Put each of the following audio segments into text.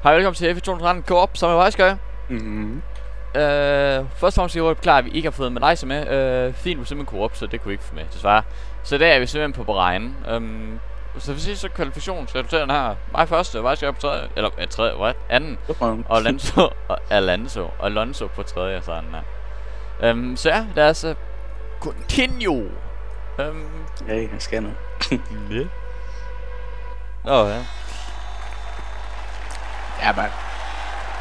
Hej, velkommen til F213 Co-op, som er Vejskøj. Først og fremmest skal jeg beklage, at vi ikke har fået med dig med. Fint, du simpelthen Co-op, så det kunne vi ikke få med, desværre. Så der er vi simpelthen på Bahrain. Så vi ses så kvalifikation, skal du tage den her. Mig første, Vejskøj på tredje, eller tredje, hvad? Anden. Og Alonso på tredje, sådan der. Så ja, lad os continue. Ja, jeg skal nu. Ja. Ja, man.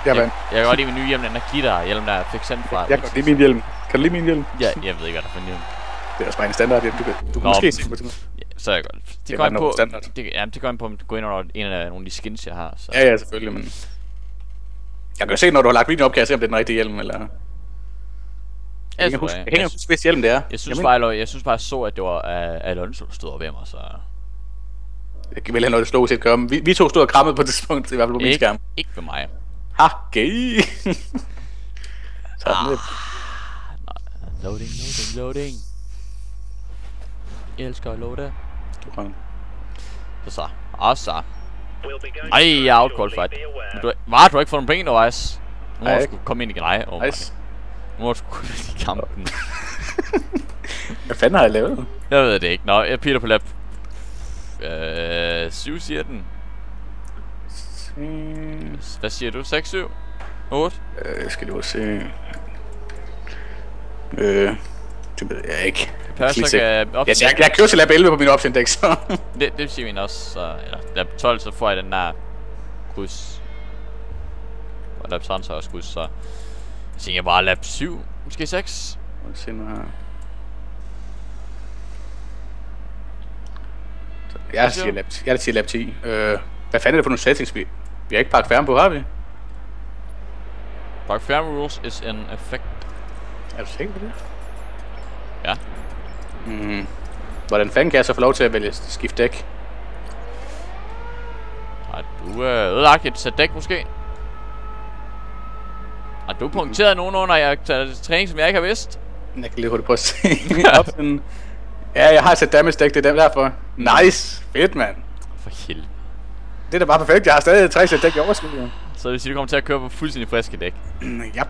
Jeg kan godt lide min nye hjelm, den der glitter-hjelm, der fik sendt fra. Jeg kan lide min hjelm. Kan du lide min hjelm? Ja, jeg ved ikke, hvad der er for en hjelm. Det er også bare en standard hjelm. Du kan måske se på det. Ja, så er jeg godt. Det går ind på standard. Det går ind på, at gå ind under en af nogle af de skins, jeg har. Så. Ja, selvfølgelig, men... Jeg kan jo se, når du har lagt videoen op, kan jeg se, om det er den rigtige hjelm, eller... Jeg kan huske, hvis hjelm det er. Jeg synes bare, så, at det var Alonso, der stod ved mig, så... Jeg kan vel have noget, det slog set komme. Vi to stod og krammede på det tidspunkt, i hvert fald på min skærm. Ikke for mig. Ha, gay. Loading. Jeg elsker at loade. Så. Ej, jeg er outqualified. Du har ikke fået nogle penge undervejs. Nu må du sgu komme ind i grej. Nu må du sgu komme ind i kampen. Hvad fanden har jeg lavet? Jeg ved det ikke. Nå, jeg piler på lap 7 siger den. Hvad siger du? 6, 7? 8? Jeg skal lige se. Det ved jeg ikke. Jeg kører til lap 11 på min opsindex, så... det siger vi også, så... Eller lap 12, så får jeg den der... kryds. Og lap 13 så også kryds, så... Jeg tænker bare lap 7, måske 6. Må vi se nu her. Jeg siger lap 10. Hvad fanden er det for nogle settings, vi har ikke pakket færme på, har vi? Park færme rules is in effect. Er du sikker på det? Ja. Hvordan fanden kan jeg så få lov til at vælge skift dæk? Har du ødelagt et sæt dæk måske? Har du punkteret nogen under jeg tager træning, som jeg ikke har vidst? Jeg kan lige hurtigt prøve at se. Ja, jeg har et sæt damage dæk, det er derfor. Nice! Fedt, mand! For helvede. Det er da bare perfekt, jeg har stadig 3 sæt dæk i overskud. Så det vil sige, du kommer til at køre på fuldstændig friske dæk? Jap.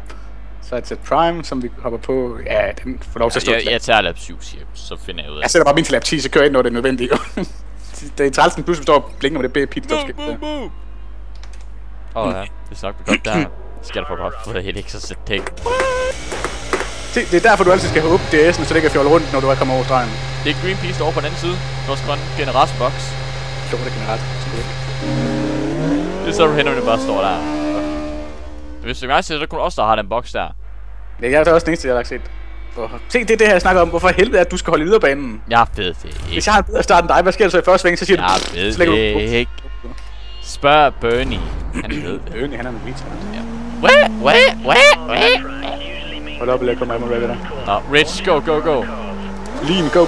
Så et sæt prime, som vi hopper på. Ja, den får lov til at stå. Jeg tager lap 7, siger jeg, så finder jeg ud af. Jeg sætter bare min til lap 10, så kører jeg ind, når det er nødvendigt. Det er trælsen pludselig står og blinker med det pitstop skift der. Ja, det er nok godt der. Skal du få det helt ekstra sæt dæk. Det er derfor, du altid skal have åbent DS'en, så det ikke fjolle rundt, når du er kommet over stregen. Det er Greenpeace over på den anden side. Vores grønne generatbox. Klog det generat. Det er så du hænder, det bare står der. Hvis du gerne siger, så kunne du også der har den boks der. Ja, jeg er da også den eneste, jeg har lagt set. Se, det er det her, jeg snakker om. Hvorfor helvede er at du skal holde i yderbanen? Jeg ved det ikke. Hvis jeg har en bedre start end dig, hvad sker der så i første sving? Så siger du... Jeg ved det ikke. Spørg Bernie. Han ved det. Bernie, han er en retard. Ja. Hold op, jeg kommer af mig med der. Nå, Rich, go. Lean, go.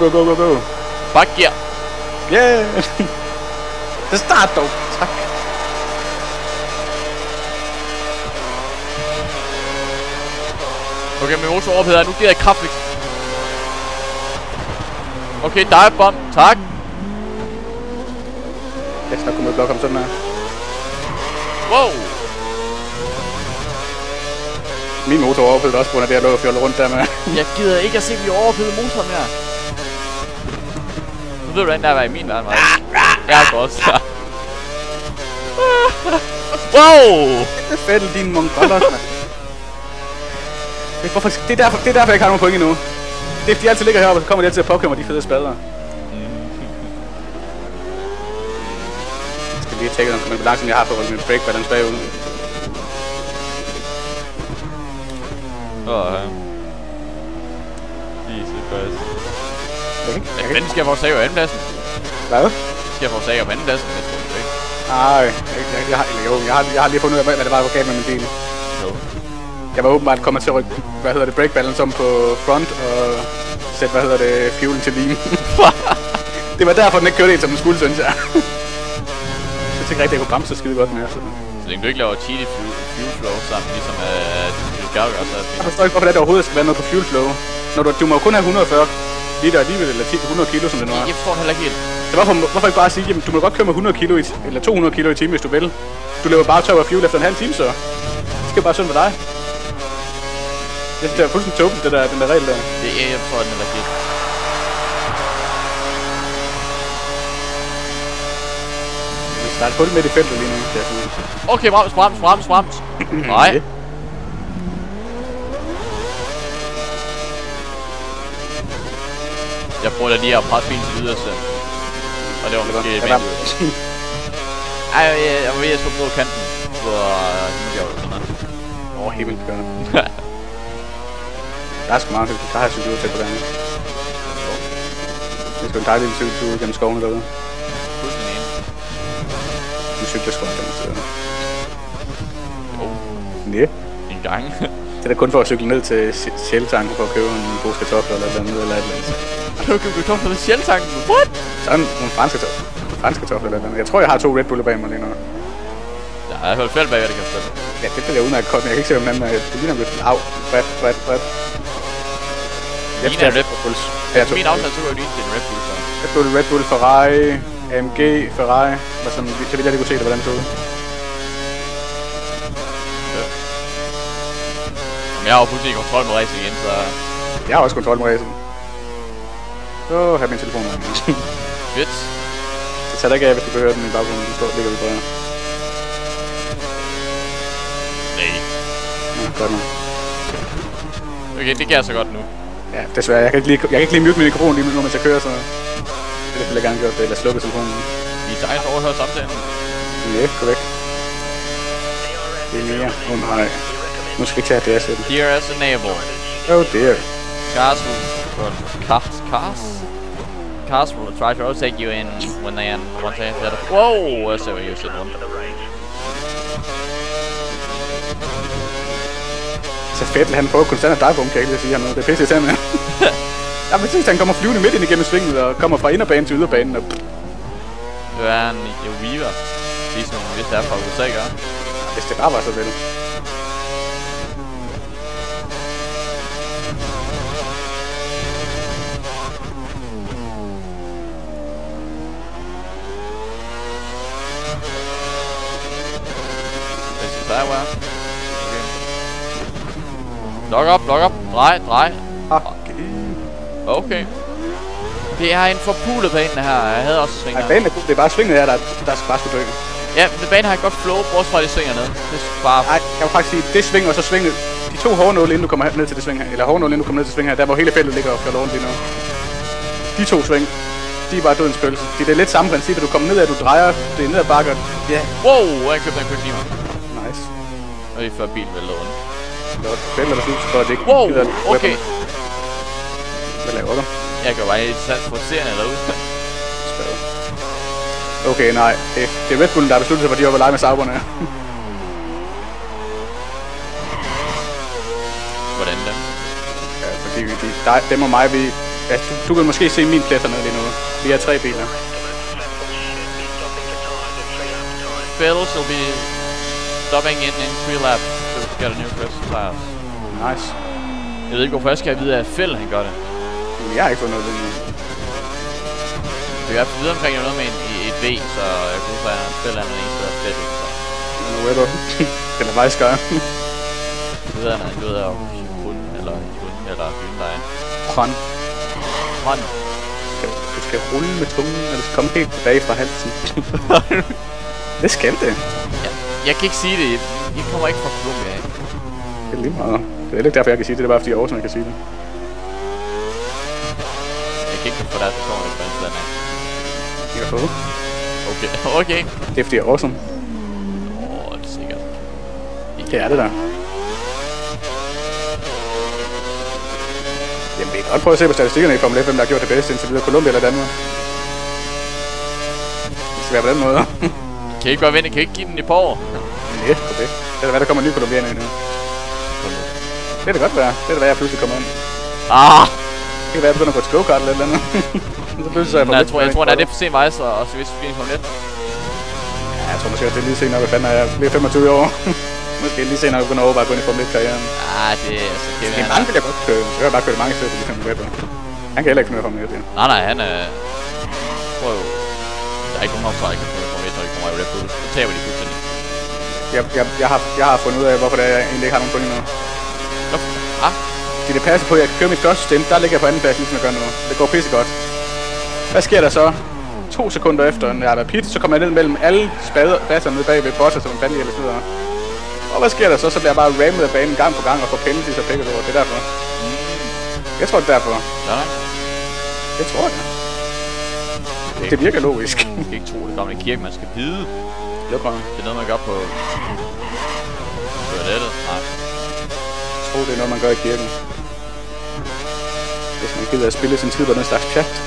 Back gear. Yeah! Det start dog. Tak. Okay, min motor overopheder. Nu giver jeg kraftigt. Okay, dive bomb. Tak. Jeg skal nok komme med blok om sådan her. Wow. Min motor overopheder også på grund af det, jeg lå og fjolle rundt der med. Jeg gider ikke at se, at vi overopheder motoren mere. Nu ved du, hvordan der var i min verden, jeg går også der. Wow! Det er fedt, din mongolos, mand. Det er derfor, jeg ikke har nogen point endnu. Det er fordi, jeg altid ligger heroppe, og så kommer de altid at påkømme de fede spader. Jeg skal lige tjekke, hvor langsomt jeg har for at holde min brake balance bagud. Jesus Christ. Hvad fanden skal jeg få sag på andenpladsen? Hvad? Skal jeg få sag på andenpladsen? Nej, jeg har lige fundet ud af, hvad det var, der var galt med min bil. Jeg var åbenbart kommet til at rykke, brake balance om på front og sætte, fuelen til lean. Det var derfor, den ikke kørte ind, som den skulle, synes jeg. Jeg tænkte rigtig, jeg kunne bremse så skide godt med. Så længe du ikke laver cheaty fuel flow sammen, ligesom du skal gøre så. Jeg forstår ikke, hvorfor det overhovedet skal være noget på fuel flow. Når du må jo kun have 140 lige der alligevel, eller 100 kilo, som det nu er. Jeg forstår den heller ikke helt. Så hvorfor ikke bare sige, jamen du må godt køre med 100 kilo eller 200 kilo i timen, hvis du vil. Du løber bare tør af fuel efter en halv time, så det skal bare sådan med dig. Jeg synes, det er fuldstændig tåbeligt, den der regel der. Jeg forstår den heller ikke helt. Der er et hul midt i feltet lige nu, kan jeg sige. Okay, brems. Nej. Jeg prøver da lige at presse bilen til yderste. Og det var måske vendt. Ej, jeg var ved at slå på kanten. På helt vildt kørende. Der er sgu meget hyggeligt. Der har jeg cyklet ud til på den. Det er sgu en dejlig cykeltur ud gennem skovene derude. Fuldstændig enig. Nu cykler sgu også der. Næ. En gang. Det er da kun for at cykle ned til Shell-tanken for at købe en pose kartofler eller noget eller et eller andet. Kan du købe kartofler ved Shell-tanken? What? Sådan nogle franske kartofler eller noget. Jeg tror, jeg har 2 Red Bull bag mig lige nu. Ja, jeg har hørt fældt bag, hvad det kan stemme. Ja, det bliver jeg udmærket godt, men jeg kan ikke se, om den anden er. Det ligner lidt. Au, bredt. Jeg ligner Red Bull. Min aftale, så var det en Red Bull, så. Red Bull, Ferrari, AMG, Ferrari. Så vidt jeg lige kunne se det, hvordan det så ud. Jeg har jo pludselig kontrol med racing igen, så... Jeg har også kontrol med racing. Så har min telefon med. Fedt. Så tager ikke af, hvis du kan høre den i baggrunden. Du står ligger vi på her. Nej. Ja, godt nok. Okay, det gør så godt nu. Ja, desværre. Jeg kan ikke lige mute min mikrofon lige nu, mens jeg kører, så... Det vil jeg gerne gøre det, eller slukke telefonen. Vi er dejligt overhørt samtalen. Ja, korrekt. Det er mere. Nej. Nu skal vi tage det, jeg sætter. DRS enable. Oh dear. Cars will try to overtake you in when they end. Once they hit it. Whoa! That's what you said one. Så Vettel, han prøver konstant at divebombe, kan jeg ikke sige her noget. Det er pisse irriterende. Ja, men synes han kommer flyvende midt ind igennem svinget og kommer fra inderbanen til yderbanen og... Det er en Weaver. Ligesom hvis det er fra USA, gør. Hvis det bare var så vel. Der var. Okay. Log op. Drej. Okay. Det er en forpulet bane, det her. Jeg havde også svinger. Nej, banen er god. Det er bare svinget her, der bare skulle dykke. Ja, men banen har et godt flow, bortset fra de svinger ned. Det er bare... Nej, jeg vil faktisk sige, det sving og så svinget. De 2 hårnåle, inden du kommer ned til det sving her. Eller hårnåle, inden du kommer ned til sving her. Der hvor hele feltet ligger og fjalder rundt lige nu. De 2 sving. De er bare dødens pølse. Det er lidt samme princip, at du kommer ned, at du drejer. Det er ned ad bakker. Ja. Wow, jeg købte en quick timer. Nice. Og lige før bilen vælter rundt. Fælder der slut, for at det ikke... Wow, okay. Hvad laver du? Jeg gør bare et sans for serien derude. Okay, nej. Det er Red Bullen, der har besluttet sig, for de var lege med Sauberne. Hvordan det? Ja, fordi dem og mig, vi... Ja, du kan måske se min plet hernede lige nu. Vi er 3 biler. Vettel will be stopping in 3 laps to get a new first class. Nice. Jeg ved ikke, hvorfor jeg skal vide, at Phil han gør det. Jeg har ikke fået noget af det nu. Det er videre omkring noget med et V, så jeg kunne få at Phil er den eneste, der er fedt. Nu er du. Eller vejskøjer. Det ved han ved af Hyundai eller Hyundai. Hånd. Hånd. Du skal rulle med tungen, og det skal komme helt tilbage fra halsen. Det skal det. Ja, jeg kan ikke sige det. I kommer ikke fra Colombia af. Det er lige meget. Det er ikke derfor, jeg kan sige det. Det er bare fordi, jeg også kan sige det. Jeg kan ikke få dig, at det kommer ikke fra et land af. Jeg har fået. Okay. Det er fordi, jeg er awesome. Det er sikkert. Det er det der. Jamen, vi kan godt prøve at se på statistikkerne i Formel 1, hvem der har gjort det bedste indtil videre, Colombia eller Danmark. Det skal være på den måde. Kan I ikke bare vente? Kan I ikke give den i på år? Ja, for det. Det er da hvad, der kommer en ny colombianer ind nu. Det kan det godt være. Det er da hvad, jeg pludselig kommer ind. Det kan være, at jeg begynder at gå til go-kart eller et eller andet. Så pludselig så er jeg jeg tror, det er for sent vejs, og så hvis vi bliver Formel 1. Ja, jeg tror måske, at det er lige senere, hvad fanden er jeg? Bliver 25 år. Måske lige senere, at jeg begynder at overveje at gå ind i Formel 1-karrieren. Det er altså... Det er mange, vil jeg godt køre. Så kan jeg bare køre det mange steder, ligesom Webber. Han kan heller ikke finde ud af at komme med. Nej, han er... Prøv. Der er ikke nogen optræk, der kan finde ud af at komme med, når de kommer i Red Bull. Så taber de fuldstændig. Jeg har fundet ud af, hvorfor jeg egentlig ikke har nogen point endnu. Ah? Det passer på, at jeg kan køre mit første stint. Der ligger jeg på anden plads, ligesom jeg gør nu. Det går pisse godt. Hvad sker der så? 2 sekunder efter, når jeg har været pit, så kommer jeg ned mellem alle pladser nede bag ved Bottas, som en fandelig eller sådan. Og hvad sker der så? Så bliver jeg bare rammet af banen gang på gang og får penalties og pikker over. Det er derfor. Jeg tror, det er derfor. Ja. Det tror jeg. Det virker logisk. Jeg skal ikke tro det gamle kirke, man skal vide. Det er noget, man gør på... toilettet. Nej. Jeg tror, det er noget, man gør i kirken. Hvis man gider at spille sin tid på den slags chat.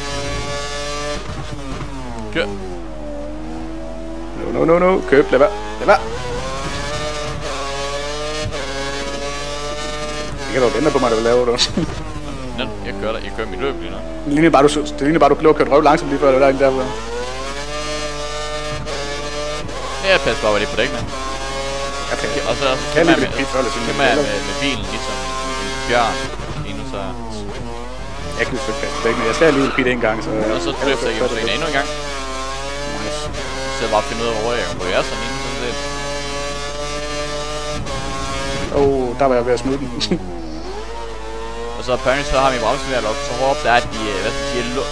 Kør. No. Køb. Lad være. Jeg kan da vente på mig, der vil lave det. Jeg kører mit løb lige nu. Det ligner bare, du lå kørt røv langsomt lige før, det var der derfor. Jeg passer bare lige på dækkene. Okay. Og så kan man med bilen ligesom en bjørn. Lige så... Jeg kan ikke passe på dækkene. Jeg skal lige pit en gang, så... Og så drifter jeg igennem endnu en gang. Nice. Så jeg bare finde ud af, hvor jeg kan gå. Jeg er sådan sådan set. Der var jeg ved at smide den. Og så apparently så har min bremse ved at lukke så hårdt op, der er, at de, hvad skal jeg sige,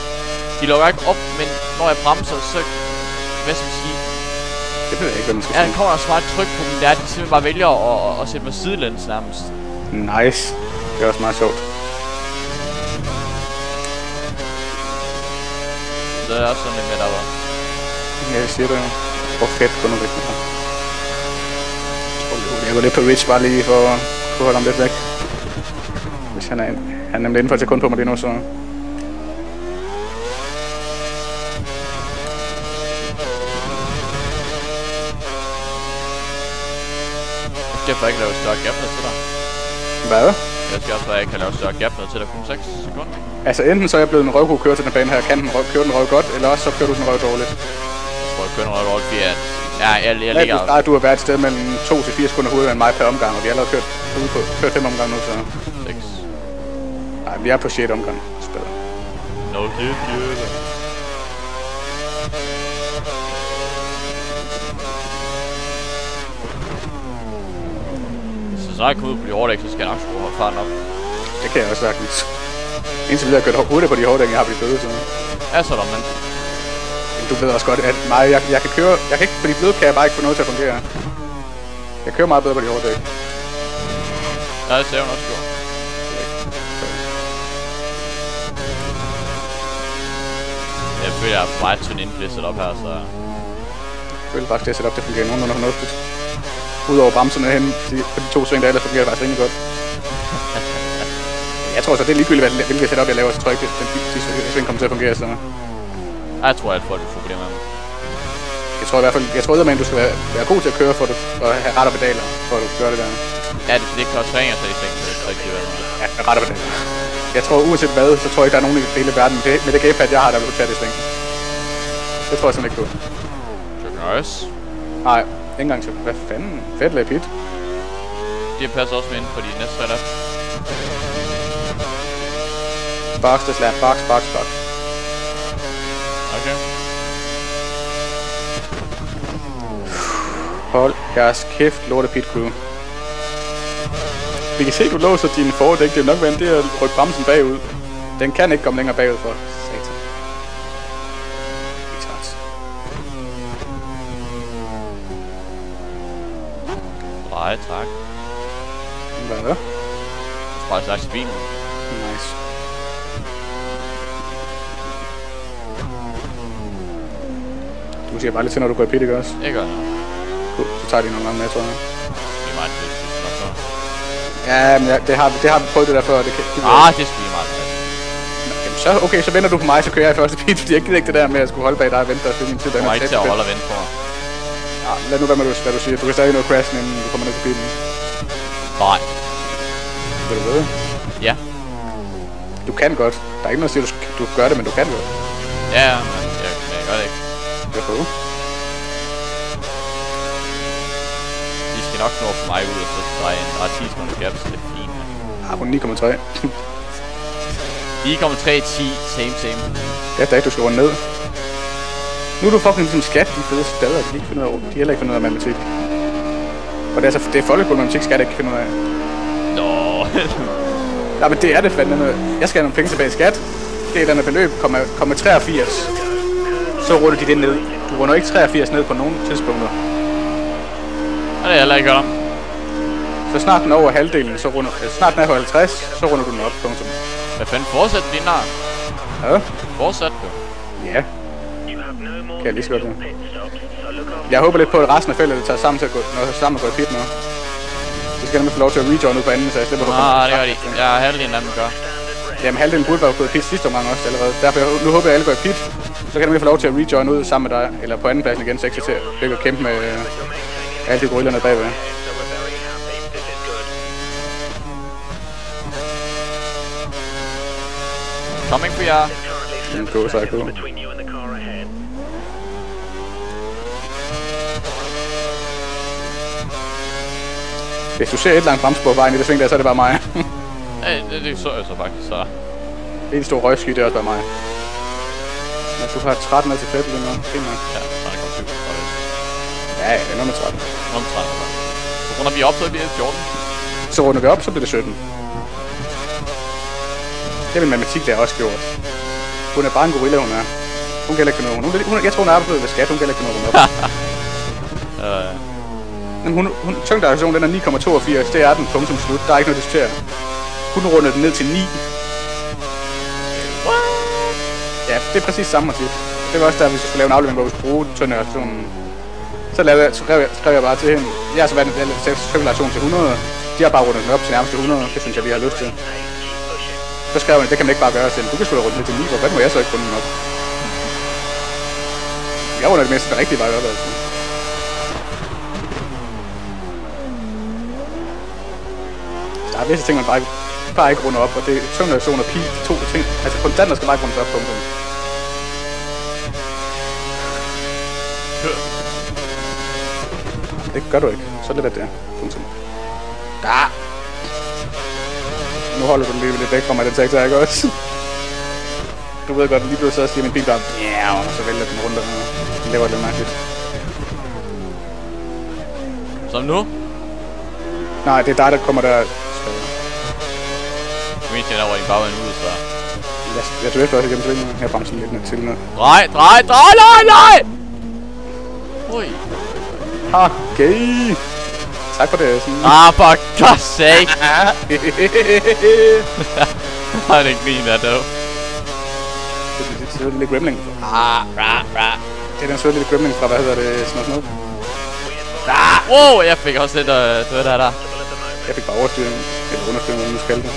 de lukker ikke op, men når jeg bremser, så, hvad skal jeg sige? Det ved jeg ikke, hvad man skal sige. Ja, der kommer også meget tryk på dem, der er, at de simpelthen bare vælger at sætte mig sidelæns nærmest. Nice. Det er også meget sjovt. Så er også sådan lidt med, der var. Ja, jeg siger det jo. Hvor fedt går nu væk med ham. Jeg går lidt på Rich bare lige for at kunne holde ham lidt væk. Hvis han er nemlig inden for et sekund på mig lige nu, så... Jeg skal ikke lave større gap ned til dig. Hvad? Jeg skal også ikke have lavet større gap ned til dig, kun 6 sekunder. Altså enten så er jeg blevet en røvgod kører til den bane her, kan den køre den røv godt, eller også så kører du den røv dårligt. Jeg tror, jeg kører den røv dårligt, fordi jeg ligger... Du har været et sted mellem 2 til 4 sekunder hurtigere end mig per omgang, og vi har allerede kørt 5 omgang nu, så... 6. Nej, vi er på 6 omgang. Spiller. No kid, Så når jeg kommer ud på de hårddæk, så skal jeg nok skrue farten op. Det kan jeg også sagtens. Indtil videre har jeg kørt hurtigt på de hårddæk, jeg har blivet bløde, så... Ja, så er der, men... Du ved også godt, at jeg kan køre... Jeg kan ikke, på de bløde kan jeg bare ikke få noget til at fungere. Jeg kører meget bedre på de hårddæk. Ja, det ser hun også gjort. Jeg føler, jeg er meget tynd inden for det setup her, så... Jeg føler faktisk, det setup, det fungerer nogenlunde fornuftigt. Udover bremserne hen på de 2 sving, der ellers fungerer det faktisk rimelig godt. Jeg tror så, det er ligegyldigt, hvilket setup jeg laver, så tror jeg ikke, at de sving kommer til at fungere, så... Jeg tror, at folk vil få problemer med dem. Jeg tror i hvert fald, at du skal være god til at køre, for at have ret og pedaler, for at du gøre det der. Ja, det kan også træne, så i sving, så det er rigtig vel. Ja, ret og pedaler. Jeg tror, uanset hvad, så tror jeg ikke, der er nogen i hele verden med det gamepad, jeg har, der vil tage det sving. Det tror jeg simpelthen ikke på. Nice. Nej, ikke engang til. Hvad fanden? Fedt lap hit. De passer også med inden for de næste setup. Box, det slam. Box. Okay. Hold jeres kæft, lorte pit crew. Vi kan se, du låser dine fordæk. Det er nok vandt, det er at rykke bremsen bagud. Den kan ikke komme længere bagud for. Satan. Nej, tak. Hvad er det? Bare slags bilen. Nice. Du siger bare lidt til, når du går i pit, ikke også? Jeg gør det. Cool. Så tager de nogle gange med, tror jeg. Det er meget fedt. Ja, men det har vi prøvet det der før. Det skal blive meget fedt. Jamen så, okay, så venter du på mig, så kører jeg i første pit, fordi jeg gider ikke det der med at skulle holde bag dig og vente og finde min tid. Du kommer ikke til at holde og vente på mig. Ja, lad nu være med, hvad du siger. Du kan stadig nå crashen, inden du kommer ned til bilen. Nej. Vil du ved? Ja. Du kan godt. Der er ikke noget at sige, du gør det, men du kan godt. Ja, men jeg gør det ikke. Det er fået. De skal nok nå for mig ud, og så dreje en 10 sekunder gap, så det er fint. Ja, på 9,3. 9,310. Same. Ja, det er du skal runde ned. Nu er du fucking ligesom skat, de fede stader, de ikke finder ud af. De heller ikke finder ud af matematik. Og det er altså, det er folkeskolematematik, skal jeg ikke finde ud af. Nå. Ja, men det er det fandme. Jeg skal have nogle penge tilbage i skat. Det er et eller andet beløb, 83. Så runder de det ned. Du runder ikke 83 ned på nogen tidspunkter. Og det er heller ikke om. Så snart den er over halvdelen, så runder... snart den er på 50, så runder du den op, punktum. Hvad fanden fortsætter din nar? Ja. Fortsæt du. Ja. Kan jeg lige så godt det. Jeg håber lidt på, at resten af feltet tager sammen til at gå, sammen og gå i pit nu. Så skal jeg få lov til at rejoin ud på anden, så jeg slipper på. Det gør de. Ja, halvdelen af dem gør. Jamen halvdelen burde være gået i pit sidste omgang også allerede. Derfor nu håber jeg, at alle går i pit. Så kan jeg få lov til at rejoin ud sammen med dig, eller på anden pladsen igen, så jeg kan til at kæmpe med alle de gorillerne bagved. Coming for jer. Gå, så jeg gå. Hvis du ser et langt bremspor vejen i det sving der, så er det bare mig. det så jeg så faktisk, så... Det er en stor røgsky, det er også bare mig. Men du har 13 til fælde lige nu. Ja, 13,7. Ja, det er noget med 13. Noget med 13, så runder vi op, så bliver det 14. Så runder vi op, så bliver det 17. Det er min matematik, der er også gjort. Hun er bare en gorilla, hun er. Hun kan ikke noget. Jeg tror, hun er arbejdet ved skat, hun kan ikke noget op. Men tyngdeaktion, den er 9,82, det er den, punktum slut. Der er ikke noget at diskutere. Hun runder den ned til 9. Ja, det er præcis samme motiv. Det var også der, hvis vi skulle lave en aflevering, hvor vi skulle bruge tyngdeaktionen. Så skrev jeg bare til hende. Jeg har så været en tyngdeaktion til 100. De har bare rundet den op til nærmest 100. Det synes jeg, vi har lyst til. Så skrev hun, det kan man ikke bare gøre selv. Du kan sgu da runde ned til 9, hvad må jeg så ikke runde den op? Jeg runder det meste den rigtige vej op, altså. Der er visse ting, man bare ikke runder op, og det er tyngdeaktion og pi, de to ting. Altså konstanter skal bare ikke rundes op, punktum. Det gør du ikke. Så er det der. Punktum. Da! Nu holder du den lige lidt væk fra mig, den tekst, ikke også? Du ved godt, lige pludselig så siger min bil bare, ja, og så vælger den rundt, og den laver lidt mærkeligt. Som nu? Nej, det er dig, der kommer der. Du mener, der var i bagvejen ud, så... Jeg tog efter også igennem svingen, her bremser lidt ned til nu. Nej! Ui. Okay. Tak for det. For God's sake! Han er ikke min der, dog. Det er søde lille gremling. Det er den søde lille gremling fra, hvad hedder det, Snop. Wow, jeg fik også lidt død der. Jeg fik bare overstyring, eller understyring, hvad du skal det.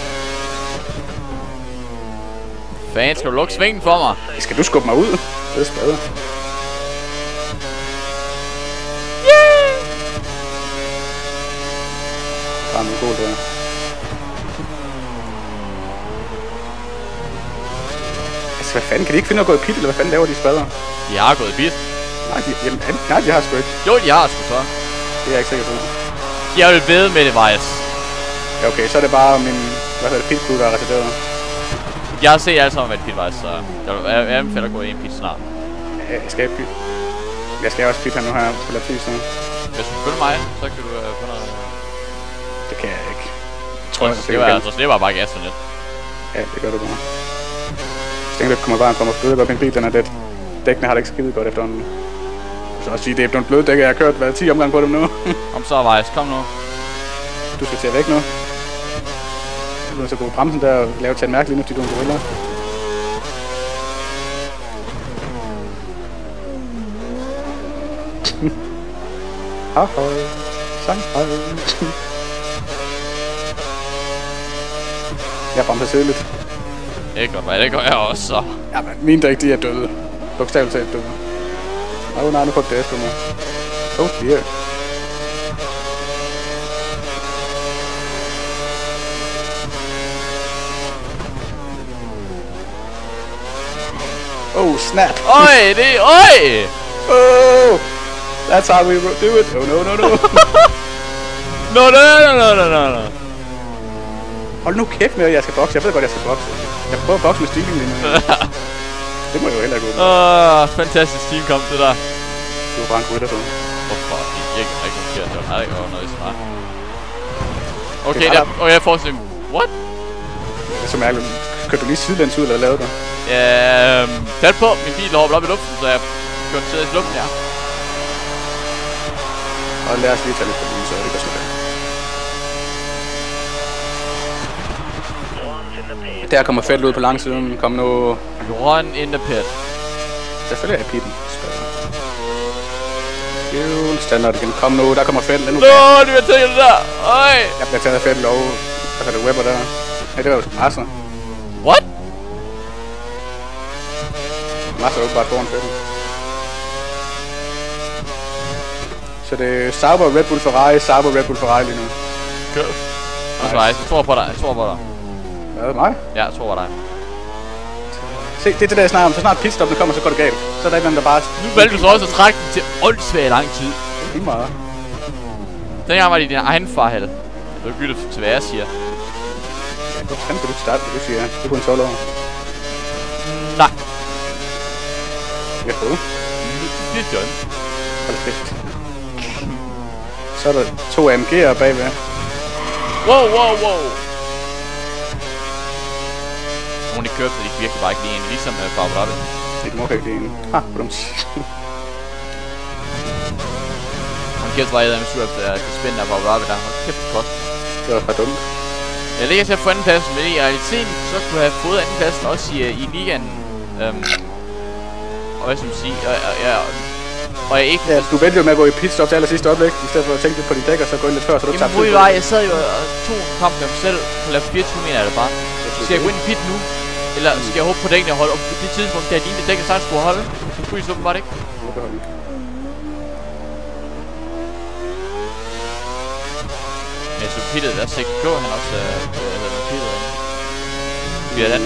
Fan, skal du lukke svingen for mig? Skal du skubbe mig ud? Det er spadet. Bare nogle gode der. Altså, hvad fanden? Kan de ikke finde at gå i pit, eller hvad fanden laver de spader? De har gået i pit. Nej, de har sgu ikke. Jo, de har sgu så. Det er jeg ikke sikker på. Jeg vil ved med det, Vejs. Ja, okay, så er det bare min, pit crew, der er reserveret. Jeg har set alle sammen med et pit, Vejs, så jeg anbefaler at gå i en pit snart. Ja, jeg skal pit. Jeg skal også pit her nu her på Laptis, så. Hvis du følger mig, så kan du få noget... Det kan jeg ikke. Så slipper jeg bare gassen lidt. Ja, det gør du bare. Jeg tænker, det kommer bare fra mig bløde godt, min bil den er lidt. Dækkene har det ikke skide godt efterhånden. Så også sige, det er blevet bløde dækker, jeg har kørt 10 omgang på dem nu. Om så, Vejs, kom nu. Du skal til væk nu. Du er så god bremsen der og lave til en mærkelig nu, fordi du er en gorilla. Hahoj. Sanghøj. Jeg bremser tidligt. Det gør mig, det gør jeg også så. Ja, men mine dæk, de er døde. Bogstaveligt talt døde. Nej, nu får det efter mig. Oh dear. Oh, snap! Oi, det oi! Oh! That's how we do it. Oh, no. No. Hold nu kæft med, at jeg skal bokse. Jeg ved godt, jeg skal bokse. Jeg prøver at bokse med stilen lige nu. Det må jeg jo heller ikke ud. Fantastisk team kom det der. Det var bare en rytter, du. Hvorfor? Jeg kan ikke notere, det var ikke noget smart. Okay, der, og jeg får sådan en... What? Det er så mærkeligt. Kørte du lige sidelæns ud, eller lavede du? Ja, tæt på. Min bil hoppede op i luften, så jeg kørte til i luften, ja. Og lad os lige tage lidt på lige, så det går sådan. Der kommer Vettel ud på langsiden. Kom nu... Run in the pit. Selvfølgelig er pitten. Fuel standard igen. Kom nu, der kommer Vettel endnu. Nå, du har taget det der. Øj. Jeg bliver taget af Vettel og... Der er det Webber der. Ja, det var jo Massa. What? Massa er jo bare foran Vettel. Så det er Sauber, Red Bull, Ferrari, Sauber, Red Bull, Ferrari lige nu. Good. Nice. Jeg tror på dig, Hvad er det mig? Ja, jeg tror på dig. Se, det er det der jeg snakker om. Så snart pitstoppene kommer, så går det galt. Så er der ikke nogen, der bare... Nu valgte du så også at trække den til åndssvagt lang tid. Det er lige meget. Dengang var det i din egen farhal. Det er jo gyldigt til hvad jeg siger. Ja, det kan du ikke starte, det du siger. Det er kun 12 år. Nej. Jeg får ud. Det er John. Hold kæft. Så er der 2 AMG'er bagved. Wow. Nogle de kører, så de virkelig bare ikke lige en, ligesom Fabio Rappe. Det må ikke lige en. Ha, på dem. Han kæft var jeg med sur efter at spænde af Fabio Rappe der. Hold kæft, det koster. Det var bare dumt. Jeg ligger til at få andenpladsen, men i realiteten så kunne jeg have fået andenpladsen også i ligaen. Og hvad skal man sige, og jeg ikke... Ja, du vendte jo med at gå i pitstop til allersidste øjeblik, i stedet for at tænke lidt på din dæk, og så gå ind lidt før, så du ikke tabte tid. Jamen, jeg sad jo og tog en kamp med mig selv på lap 24, mener jeg det bare. Skal jeg gå ind i pit nu? Eller skal jeg håbe på dækkene og holde op på det tidspunkt, da jeg lignede dækket sagtens skulle holde? Så kunne I så var det ikke? Men så pittet der 6K, han også havde pittet af. Vi har den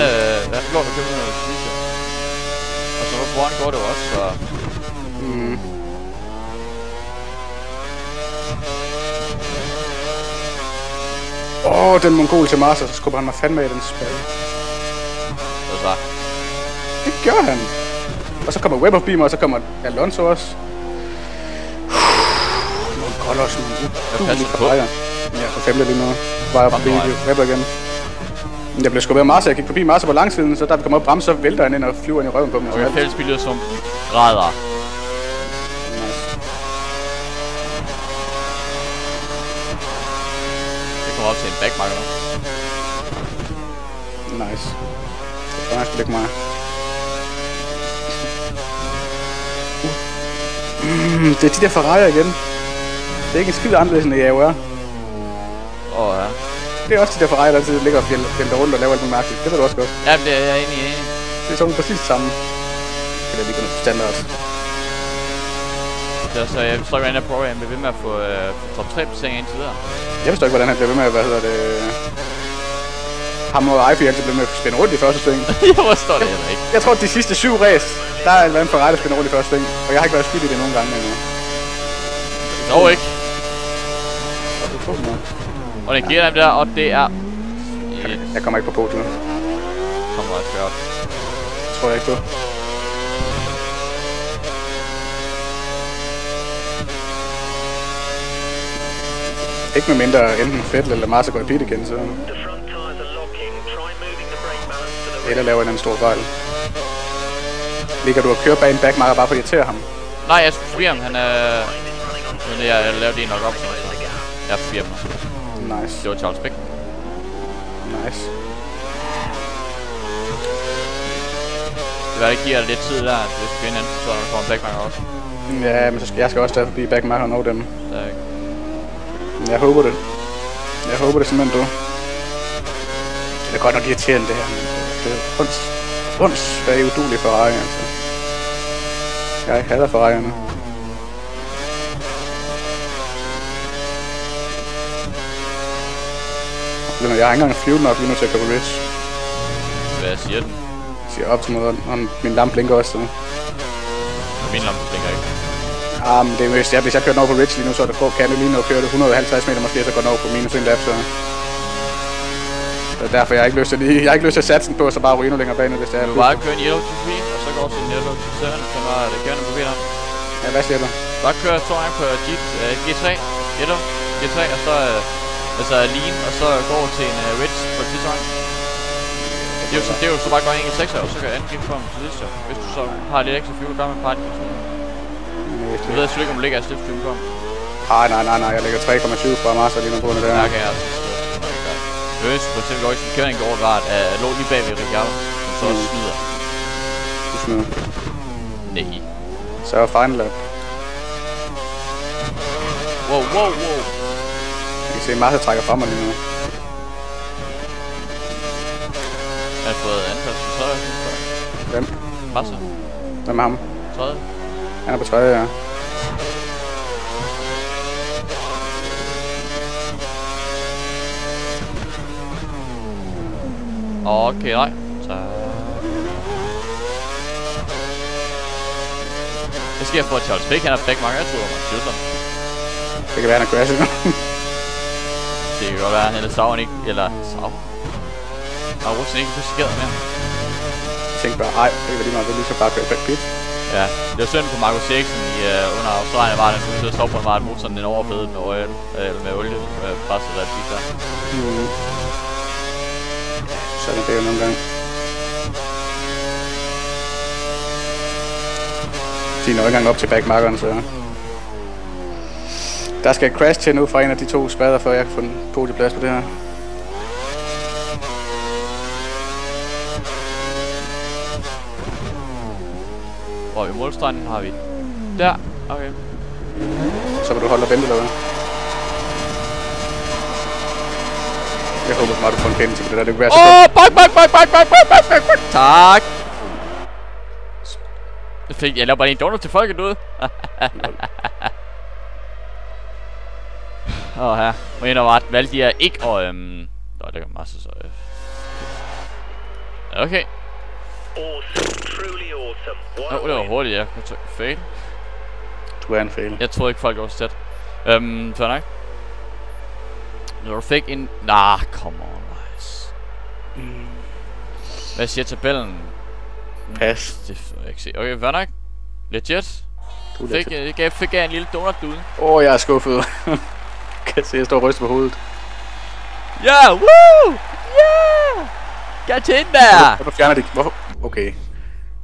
gjort at købe noget slisje. Og så var foran går det jo også, så... Den mongol til Mars, så skubber han mig fandme i den spil. Hvad så? Det gør han. Og så kommer Webber forbi mig, og så kommer Alonso også. Godt også en på. Ja, for femte lige nu. Var jeg forbi Webber igen. Jeg blev skubbet af Mars, jeg gik forbi Mars på langsiden, så da vi kommer op og bremse, så vælter han ind og flyver ind i røven på mig. Og jeg fældspillede som grader. Op til en backmarker nu. Nice. Det er faktisk ikke mig. Det er de der Ferrari igen. Det er ikke en skid anderledes end i AOR. Ja. Det er også de der Ferrari, der altid ligger og fjælder rundt og laver alt muligt mærkeligt. Det ved du også godt. Ja, det er jeg enig i. Det er sådan præcis det samme. Det er lige noget standard. Så jeg forstår ikke, hvordan jeg prøver at blive ved med at få top 3 placeringer indtil videre. Jeg forstår ikke, hvordan han bliver ved med at, ham og Eiffel altid bliver med at spænde rundt i første sving. Jeg forstår det heller ikke. Jeg tror, at de sidste 7 race, der er en Ferrari, der spænder rundt i første sving. Og jeg har ikke været skidt i det nogen gange endnu. Dog ikke. Og den giver dem der, og det er... Jeg kommer ikke på podium. Kommer ret godt. Tror jeg ikke på. Ikke med mindre enten Vettel eller Massa går i pit igen, så... Eller laver en anden stor fejl. Ligger du og kører bag en backmarker bare for at irritere ham? Nej, jeg skulle forbi ham. Han er... Jeg lavede en nok op, så jeg er forbi ham. Nice. Det var Charles Pick. Nice. Det var, det giver lidt tid der, at hvis vi skal ind anden, så kommer en backmarker også. Ja, men så jeg skal også tage forbi backmarkeren og dem. Det er ikke. Jeg håber det. Jeg håber det simpelthen, du. Det er godt nok irriterende, det her. Det er rundt, der er udulig Ferrari, altså. Jeg hader Ferrari'erne. Jeg har ikke engang flyvet nok lige nu til at køre på Ridge. Hvad siger den? Jeg siger op til mig, og min lampe blinker også. Så. Min lampe blinker ikke. Men det er mest, hvis jeg kører den over på Ridge lige nu, så kan jeg lige nå at køre det 150 meter måske, så går den over på minus en lap, så... Så derfor jeg har ikke lyst til at satse på, så bare ryge endnu længere bane, hvis det er. Du bare køre en Yellow GP, og så går til en Yellow GP7, som var det kørende på bilerne. Ja, hvad siger du? Bare køre 2 gange på G3, Yellow, G3, og så altså lean, og så går til en Ridge på 10 gange. Det er jo så bare gå en 6'er, og så kan anden på til sidst, jo. Hvis du så har lidt ekstra fuel, gør med party. Du ved selvfølgelig ikke, om du ligger af stift fuel på. Nej, jeg ligger 3,7 fra master lige nu på det der. Ja, okay, jeg synes på eksempel går i sin køring går var, at jeg lå lige bag ved Ricciardo, som så snyder. Du snyder? Nej. Så er final lap. Wow. Jeg kan se, at Martha trækker frem mig lige nu. Jeg har fået anført til tredje. Hvem? Martha. Hvem er ham? Tredje. Han er på tredje, ja. Okay, nej. Så... Det sker for at Charles Pick, han har begge mange, jeg tror, man siger sådan. Det kan være, han er crashet nu. Det kan godt være, eller Sauron ikke, eller Sauron. Og Russen ikke er skade mere. Jeg tænkte bare, ej, det er lige meget, det er lige så bare køre pit. Ja, det var synd på Marcus Eriksen i under Australien, var den kunne stoppe på en meget motoren, den overblevet med olie, eller med olie, presset der bil der. Sådan det er jo nogle gange. De når ikke engang op til backmarkeren, så... Der skal et crash til nu fra en af de to spader, før jeg kan få en podieplads på det her. Hvor er vi målstregen? Har vi der? Okay. Så vil du holde og vente, eller hvad? Jeg håber snart, du får en kendelse på det der. Det kunne være så Bak! Tak! Jeg laver bare en donut til folket ud. Her. Og en af ret valgte jeg ikke og Nå, det gør masser så. Okay. Det var hurtigt, ja. Fail. Du er en fail. Jeg troede ikke folk var så tæt. Fair nok. Når du fik en... Nah, come on, nice. Hvad siger tabellen? Pas. Det får jeg ikke se. Okay, fair nok. Legit. Fik jeg en lille donut derude. Jeg er skuffet. Kan se, jeg står og ryster på hovedet. Ja, woo! Yeah! Get in there! Hvorfor fjerner det? Hvorfor? Okay.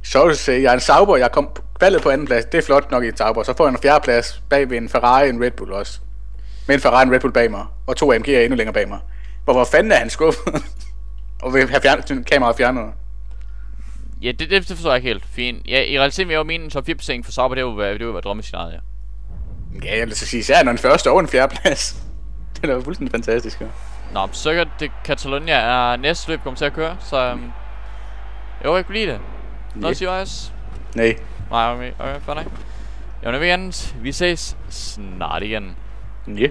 Så vil sige, jeg er en Sauber, jeg kom valget på anden plads. Det er flot nok i en Sauber. Så får jeg en fjerde plads bag ved en Ferrari og en Red Bull også. Med en Ferrari og en Red Bull bag mig. Og 2 AMG'er endnu længere bag mig. Hvorfor fanden er han skuffet? Og vil have fjernet kameraet fjernet? Ja, det forstår jeg ikke helt. Fint. Ja, i realiteten vil jeg jo mene, så 4% for Sauber, det vil jo være drømmescenariet, ja. Ja, jeg vil så sige, især når en første og en fjerde plads. Det er da fuldstændig fantastisk, ja. Nå, så kan det Catalonia er næste løb kommer til at køre, så... Jo, jeg kunne lide det. Noget siger også? Nej. Nej, okay, fair nok. Jamen, vi ses snart igen. Ja.